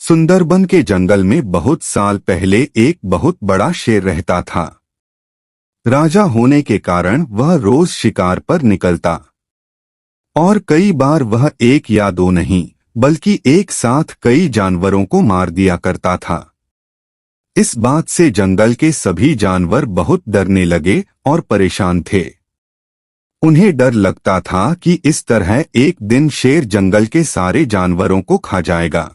सुंदरबन के जंगल में बहुत साल पहले एक बहुत बड़ा शेर रहता था। राजा होने के कारण वह रोज शिकार पर निकलता और कई बार वह एक या दो नहीं बल्कि एक साथ कई जानवरों को मार दिया करता था। इस बात से जंगल के सभी जानवर बहुत डरने लगे और परेशान थे। उन्हें डर लगता था कि इस तरह एक दिन शेर जंगल के सारे जानवरों को खा जाएगा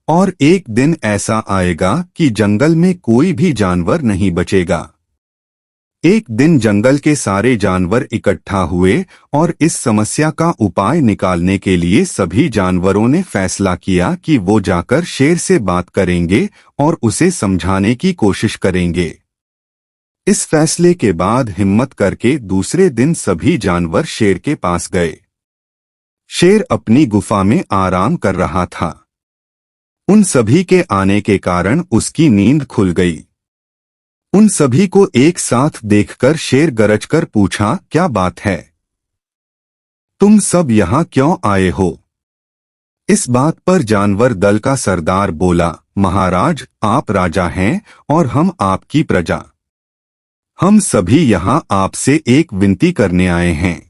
और एक दिन ऐसा आएगा कि जंगल में कोई भी जानवर नहीं बचेगा। एक दिन जंगल के सारे जानवर इकट्ठा हुए और इस समस्या का उपाय निकालने के लिए सभी जानवरों ने फैसला किया कि वो जाकर शेर से बात करेंगे और उसे समझाने की कोशिश करेंगे। इस फैसले के बाद हिम्मत करके दूसरे दिन सभी जानवर शेर के पास गए। शेर अपनी गुफा में आराम कर रहा था। उन सभी के आने के कारण उसकी नींद खुल गई। उन सभी को एक साथ देखकर शेर गरजकर पूछा, क्या बात है? तुम सब यहाँ क्यों आए हो? इस बात पर जानवर दल का सरदार बोला, महाराज, आप राजा हैं और हम आपकी प्रजा। हम सभी यहाँ आपसे एक विनती करने आए हैं।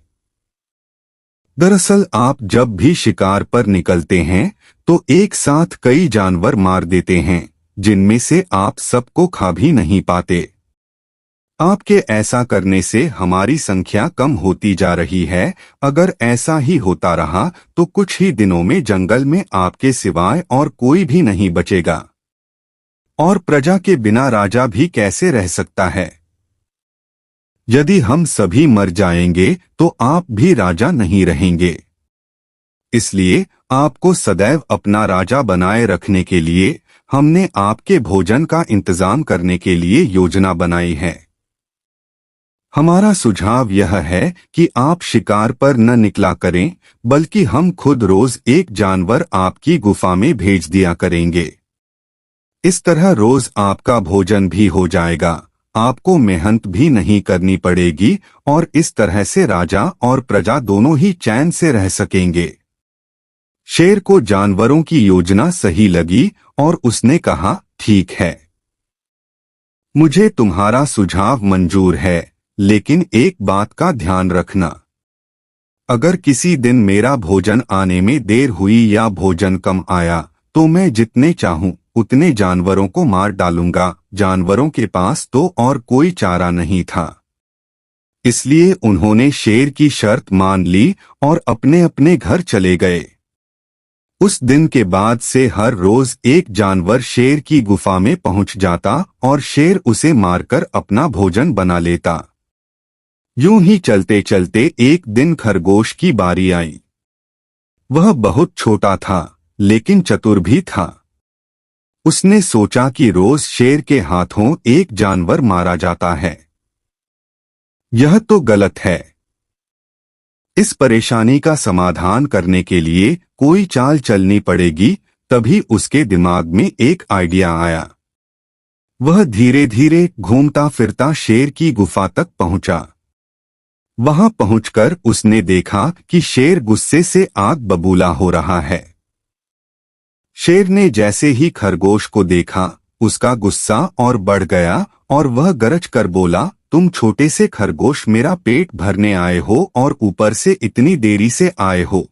दरअसल आप जब भी शिकार पर निकलते हैं तो एक साथ कई जानवर मार देते हैं, जिनमें से आप सबको खा भी नहीं पाते। आपके ऐसा करने से हमारी संख्या कम होती जा रही है। अगर ऐसा ही होता रहा तो कुछ ही दिनों में जंगल में आपके सिवाय और कोई भी नहीं बचेगा और प्रजा के बिना राजा भी कैसे रह सकता है? यदि हम सभी मर जाएंगे तो आप भी राजा नहीं रहेंगे। इसलिए आपको सदैव अपना राजा बनाए रखने के लिए हमने आपके भोजन का इंतजाम करने के लिए योजना बनाई है। हमारा सुझाव यह है कि आप शिकार पर न निकला करें, बल्कि हम खुद रोज एक जानवर आपकी गुफा में भेज दिया करेंगे। इस तरह रोज आपका भोजन भी हो जाएगा, आपको मेहनत भी नहीं करनी पड़ेगी और इस तरह से राजा और प्रजा दोनों ही चैन से रह सकेंगे। शेर को जानवरों की योजना सही लगी और उसने कहा, ठीक है, मुझे तुम्हारा सुझाव मंजूर है, लेकिन एक बात का ध्यान रखना। अगर किसी दिन मेरा भोजन आने में देर हुई या भोजन कम आया तो मैं जितने चाहूं उतने जानवरों को मार डालूंगा। जानवरों के पास तो और कोई चारा नहीं था, इसलिए उन्होंने शेर की शर्त मान ली और अपने अपने घर चले गए। उस दिन के बाद से हर रोज एक जानवर शेर की गुफा में पहुंच जाता और शेर उसे मारकर अपना भोजन बना लेता। यूं ही चलते चलते एक दिन खरगोश की बारी आई। वह बहुत छोटा था लेकिन चतुर भी था। उसने सोचा कि रोज शेर के हाथों एक जानवर मारा जाता है। यह तो गलत है। इस परेशानी का समाधान करने के लिए कोई चाल चलनी पड़ेगी। तभी उसके दिमाग में एक आइडिया आया। वह धीरे धीरे घूमता फिरता शेर की गुफा तक पहुंचा। वहां पहुंचकर उसने देखा कि शेर गुस्से से आग बबूला हो रहा है। शेर ने जैसे ही खरगोश को देखा, उसका गुस्सा और बढ़ गया और वह गरज कर बोला, तुम छोटे से खरगोश मेरा पेट भरने आए हो और ऊपर से इतनी देरी से आए हो।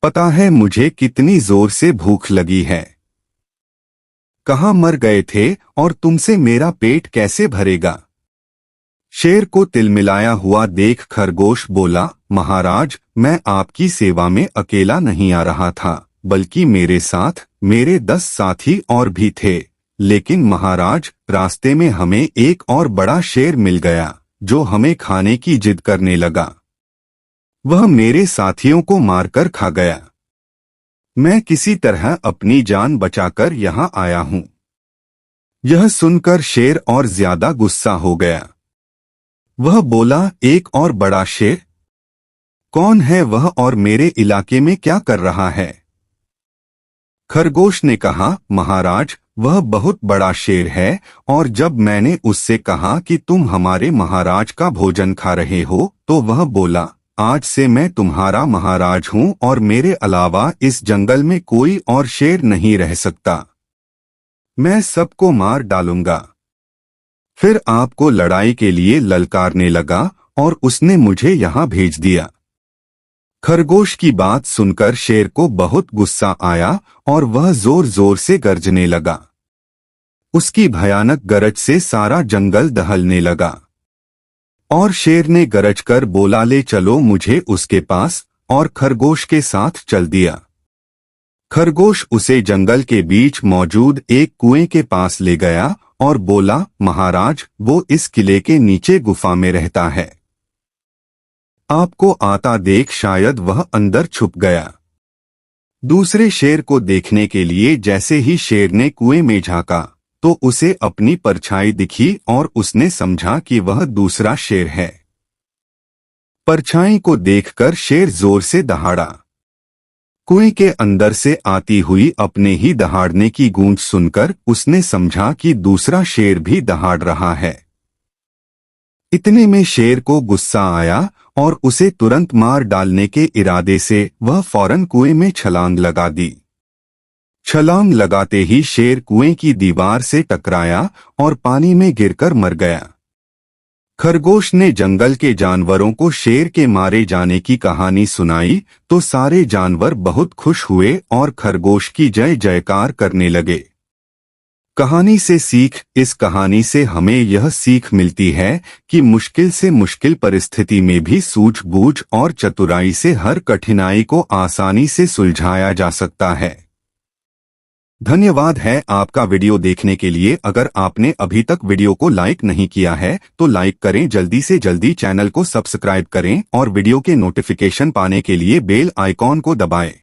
पता है मुझे कितनी जोर से भूख लगी है। कहाँ मर गए थे और तुमसे मेरा पेट कैसे भरेगा? शेर को तिलमिलाया हुआ देख खरगोश बोला, महाराज, मैं आपकी सेवा में अकेला नहीं आ रहा था, बल्कि मेरे साथ मेरे 10 साथी और भी थे। लेकिन महाराज, रास्ते में हमें एक और बड़ा शेर मिल गया जो हमें खाने की जिद करने लगा। वह मेरे साथियों को मारकर खा गया। मैं किसी तरह अपनी जान बचाकर यहाँ आया हूँ। यह सुनकर शेर और ज्यादा गुस्सा हो गया। वह बोला, एक और बड़ा शेर? कौन है वह और मेरे इलाके में क्या कर रहा है? खरगोश ने कहा, महाराज, वह बहुत बड़ा शेर है और जब मैंने उससे कहा कि तुम हमारे महाराज का भोजन खा रहे हो तो वह बोला, आज से मैं तुम्हारा महाराज हूँ और मेरे अलावा इस जंगल में कोई और शेर नहीं रह सकता। मैं सबको मार डालूंगा। फिर आपको लड़ाई के लिए ललकारने लगा और उसने मुझे यहाँ भेज दिया। खरगोश की बात सुनकर शेर को बहुत गुस्सा आया और वह जोर जोर से गरजने लगा। उसकी भयानक गरज से सारा जंगल दहलने लगा और शेर ने गरजकर बोला, ले चलो मुझे उसके पास, और खरगोश के साथ चल दिया। खरगोश उसे जंगल के बीच मौजूद एक कुएं के पास ले गया और बोला, महाराज, वो इस किले के नीचे गुफा में रहता है। आपको आता देख शायद वह अंदर छुप गया। दूसरे शेर को देखने के लिए जैसे ही शेर ने कुएं में झांका तो उसे अपनी परछाई दिखी और उसने समझा कि वह दूसरा शेर है। परछाई को देखकर शेर जोर से दहाड़ा। कुएं के अंदर से आती हुई अपने ही दहाड़ने की गूंज सुनकर उसने समझा कि दूसरा शेर भी दहाड़ रहा है। इतने में शेर को गुस्सा आया और उसे तुरंत मार डालने के इरादे से वह फौरन कुएं में छलांग लगा दी। छलांग लगाते ही शेर कुएं की दीवार से टकराया और पानी में गिरकर मर गया। खरगोश ने जंगल के जानवरों को शेर के मारे जाने की कहानी सुनाई तो सारे जानवर बहुत खुश हुए और खरगोश की जय जयकार करने लगे। कहानी से सीख। इस कहानी से हमें यह सीख मिलती है कि मुश्किल से मुश्किल परिस्थिति में भी सूझबूझ और चतुराई से हर कठिनाई को आसानी से सुलझाया जा सकता है। धन्यवाद है आपका वीडियो देखने के लिए। अगर आपने अभी तक वीडियो को लाइक नहीं किया है तो लाइक करें, जल्दी से जल्दी चैनल को सब्सक्राइब करें और वीडियो के नोटिफिकेशन पाने के लिए बेल आइकॉन को दबाएं।